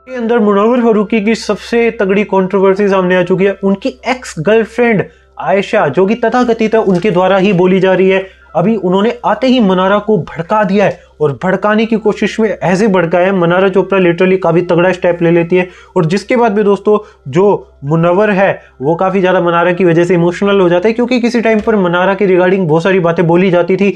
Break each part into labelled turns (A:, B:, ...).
A: के अंदर मुनव्वर फारूकी की सबसे तगड़ी कंट्रोवर्सी सामने आ चुकी है। उनकी एक्स गर्लफ्रेंड आयशा, जो कि तथाकथित है उनके द्वारा ही बोली जा रही है, अभी उन्होंने आते ही मनारा को भड़का दिया है और भड़काने की कोशिश में ऐसे भड़काया है, मनारा चोपड़ा लिटरली काफी तगड़ा स्टेप ले लेती है। और जिसके बाद भी दोस्तों जो मुनव्वर है वो काफी ज्यादा मनारा की वजह से इमोशनल हो जाता है, क्योंकि किसी टाइम पर मनारा की रिगार्डिंग बहुत सारी बातें बोली जाती थी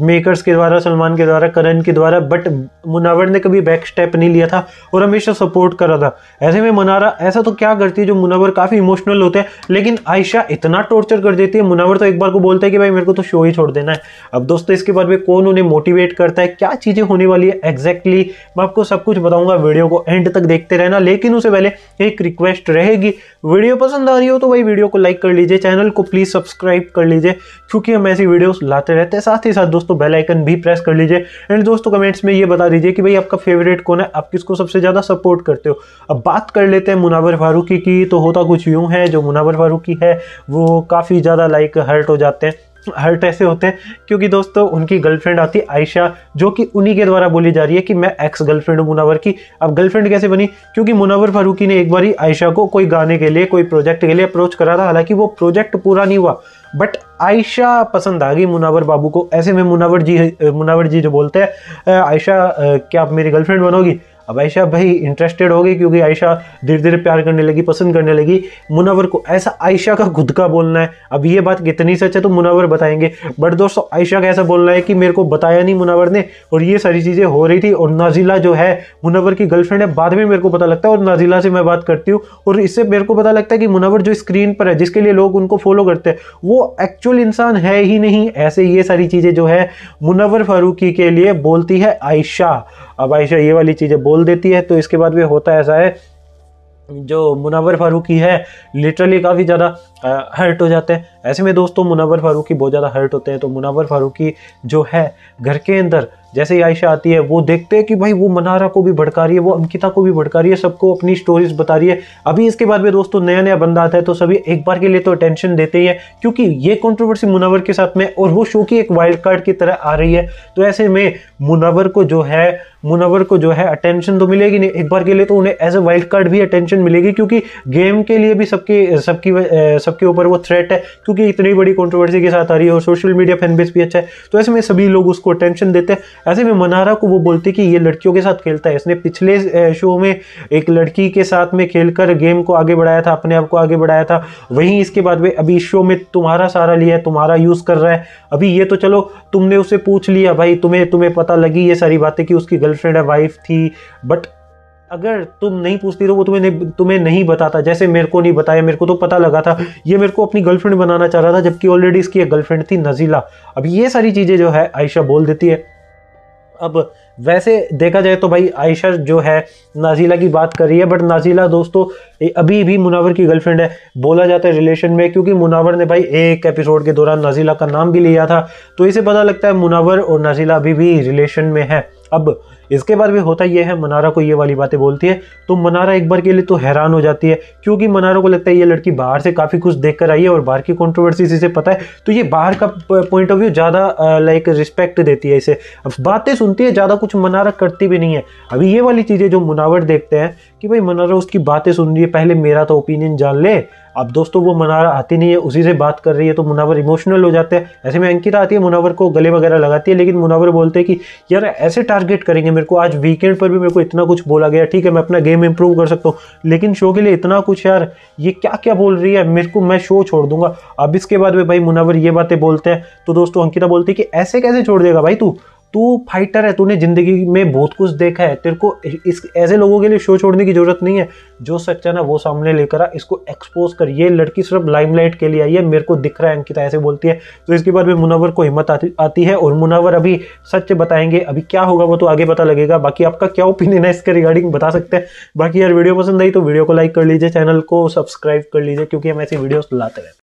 A: मेकर्स के द्वारा, सलमान के द्वारा, करण के द्वारा, बट मुनव्वर ने कभी बैक स्टेप नहीं लिया था और हमेशा सपोर्ट करा था। ऐसे में मनारा ऐसा तो क्या करती है जो मुनव्वर काफी इमोशनल होते हैं, लेकिन आयशा इतना टॉर्चर कर देती है। मुनव्वर तो एक बार को बोलता है कि भाई मेरे को तो शो ही छोड़ देना है। अब दोस्तों इसके बाद में कौन उन्हें मोटिवेट करता है, क्या चीजें होने वाली है एग्जैक्टली मैं आपको सब कुछ बताऊंगा, वीडियो को एंड तक देखते रहना। लेकिन उससे पहले एक रिक्वेस्ट रहेगी, वीडियो पसंद आ रही हो तो भाई वीडियो को लाइक कर लीजिए, चैनल को प्लीज सब्सक्राइब कर लीजिए, क्योंकि हम ऐसी वीडियोस लाते रहते हैं। साथ ही साथ दोस्तों बेल आइकन भी प्रेस कर लीजिए। एंड दोस्तों कमेंट्स में ये बता दीजिए कि भाई आपका फेवरेट कौन है, आप किसको सबसे ज्यादा सपोर्ट करते हो। अब बात कर लेते हैं मुनव्वर फारूकी की। तो होता कुछ यूं है, जो मुनव्वर फारूकी है वो काफी ज्यादा हर्ट हो जाते हैं। हर्ट ऐसे होते हैं क्योंकि दोस्तों उनकी गर्लफ्रेंड आती है आयशा, जो कि उन्हीं के द्वारा बोली जा रही है कि मैं एक्स गर्लफ्रेंड हूं मुनव्वर की। अब गर्लफ्रेंड कैसे बनी, क्योंकि मुनव्वर फारूकी ने एक बारी आयशा को कोई गाने के लिए, कोई प्रोजेक्ट के लिए अप्रोच करा था। हालांकि वो प्रोजेक्ट पूरा नहीं हुआ, बट आयशा पसंद आ गई मुनव्वर बाबू को। ऐसे में मुनव्वर जी जो बोलते हैं आयशा क्या आप मेरी गर्लफ्रेंड बनोगी। अब आयशा भाई इंटरेस्टेड हो गई, क्योंकि आयशा धीरे धीरे प्यार करने लगी, पसंद करने लगी मुनव्वर को। ऐसा आयशा का खुद का बोलना है। अब ये बात कितनी सच है तो मुनव्वर बताएंगे, बट दोस्तों आयशा का ऐसा बोलना है कि मेरे को बताया नहीं मुनव्वर ने, और ये सारी चीजें हो रही थी। और नाजिला जो है मुनव्वर की गर्लफ्रेंड है, बाद में मेरे को पता लगता है, और नाजिला से मैं बात करती हूँ और इससे मेरे को पता लगता है कि मुनव्वर जो स्क्रीन पर है, जिसके लिए लोग उनको फॉलो करते हैं, वो एक्चुअल इंसान है ही नहीं। ऐसे ये सारी चीजें जो है मुनव्वर फारूकी के लिए बोलती है आयशा। अब आयशा ये वाली चीजें बोल देती है, तो इसके बाद भी होता ऐसा है, जो मुनव्वर फारूकी है लिटरली काफ़ी ज़्यादा हर्ट हो जाते हैं। ऐसे में दोस्तों मुनव्वर फारूकी बहुत ज़्यादा हर्ट होते हैं। तो मुनव्वर फारूकी जो है घर के अंदर जैसे ही आयशा आती है, वो देखते हैं कि भाई वो मनारा को भी भड़का रही है, वो अंकिता को भी भड़का रही है, सबको अपनी स्टोरीज बता रही है। अभी इसके बाद में दोस्तों नया नया बंदा आता है, तो सभी एक बार के लिए तो अटेंशन देते ही है, क्योंकि ये कंट्रोवर्सी मुनव्वर के साथ में और वो शो की एक वाइल्ड कार्ड की तरह आ रही है। तो ऐसे में मुनव्वर को जो है अटेंशन तो मिलेगी नहीं, एक बार के लिए तो उन्हें एज ए वाइल्ड कार्ड भी अटेंशन मिलेगी, क्योंकि गेम के लिए भी सबके ऊपर वो थ्रेट है, क्योंकि इतनी बड़ी कंट्रोवर्सी के साथ आ रही है और सोशल मीडिया फैन बेस भी अच्छा है। तो ऐसे में सभी लोग उसको अटेंशन देते हैं। ऐसे में मनारा को वो बोलते कि ये लड़कियों के साथ खेलता है, इसने पिछले शो में एक लड़की के साथ में खेलकर गेम को आगे बढ़ाया था, अपने आप को आगे बढ़ाया था। वहीं इसके बाद में अभी इस शो में तुम्हारा सहारा लिया है, तुम्हारा यूज कर रहा है। अभी ये तो चलो तुमने उससे पूछ लिया भाई, तुम्हें पता लगी ये सारी बातें कि उसकी गर्लफ्रेंड है, वाइफ थी, बट अगर तुम नहीं पूछती तो वो तुम्हें नहीं बताता। जैसे मेरे को नहीं बताया, मेरे को तो पता लगा था, ये मेरे को अपनी गर्लफ्रेंड बनाना चाह रहा था, जबकि ऑलरेडी इसकी एक गर्लफ्रेंड थी नजीला। अब ये सारी चीजें जो है आयशा बोल देती है। अब वैसे देखा जाए तो भाई आयशा जो है नाजिला की बात कर रही है, बट नाजिला दोस्तों अभी भी मुनव्वर की गर्लफ्रेंड है। बोला जाता है रिलेशन में, क्योंकि मुनव्वर ने भाई एक एपिसोड के दौरान नाजिला का नाम भी लिया था, तो इसे पता लगता है मुनव्वर और नाजिला अभी भी रिलेशन में है। अब इसके बाद भी होता यह है, मनारा को ये वाली बातें बोलती है, तो मनारा एक बार के लिए तो हैरान हो जाती है, क्योंकि मनारा को लगता है ये लड़की बाहर से काफी कुछ देख कर आई है और बाहर की कंट्रोवर्सी इसे पता है, तो ये बाहर का पॉइंट ऑफ व्यू ज्यादा रिस्पेक्ट देती है इसे। अब बातें सुनती है, ज्यादा कुछ मनारा करती भी नहीं है। अभी ये वाली चीजें जो मुनव्वर देखते हैं कि भाई मनारा उसकी बातें सुन रही है, पहले मेरा तो ओपिनियन जान ले। अब दोस्तों वो मनारा आती नहीं है, उसी से बात कर रही है, तो मुनव्वर इमोशनल हो जाते हैं। ऐसे में अंकिता आती है, मुनव्वर को गले वगैरह लगाती है, लेकिन मुनव्वर बोलते हैं कि यार ऐसे टारगेट करेंगे मेरे को, आज वीकेंड पर भी मेरे को इतना कुछ बोला गया, ठीक है मैं अपना गेम इंप्रूव कर सकता हूँ, लेकिन शो के लिए इतना कुछ, यार ये क्या क्या बोल रही है, मेरे को, मैं शो छोड़ दूंगा। अब इसके बाद में भाई मुनव्वर ये बातें बोलते हैं, तो दोस्तों अंकिता बोलती है कि ऐसे कैसे छोड़ देगा भाई, तू फाइटर है, तूने जिंदगी में बहुत कुछ देखा है, तेरे को इस ऐसे लोगों के लिए शो छोड़ने की जरूरत नहीं है। जो सच है ना वो सामने लेकर आ, इसको एक्सपोज कर, ये लड़की सिर्फ लाइमलाइट के लिए आई है, मेरे को दिख रहा है, अंकिता ऐसे बोलती है। तो इसके बाद में मुनव्वर को हिम्मत आती है और मुनव्वर अभी सच बताएंगे। अभी क्या होगा वो तो आगे पता लगेगा। बाकी आपका क्या ओपिनियन है इसके रिगार्डिंग बता सकते हैं। बाकी यार वीडियो पसंद आई तो वीडियो को लाइक कर लीजिए, चैनल को सब्सक्राइब कर लीजिए, क्योंकि हम ऐसी वीडियोस लाते रहते हैं।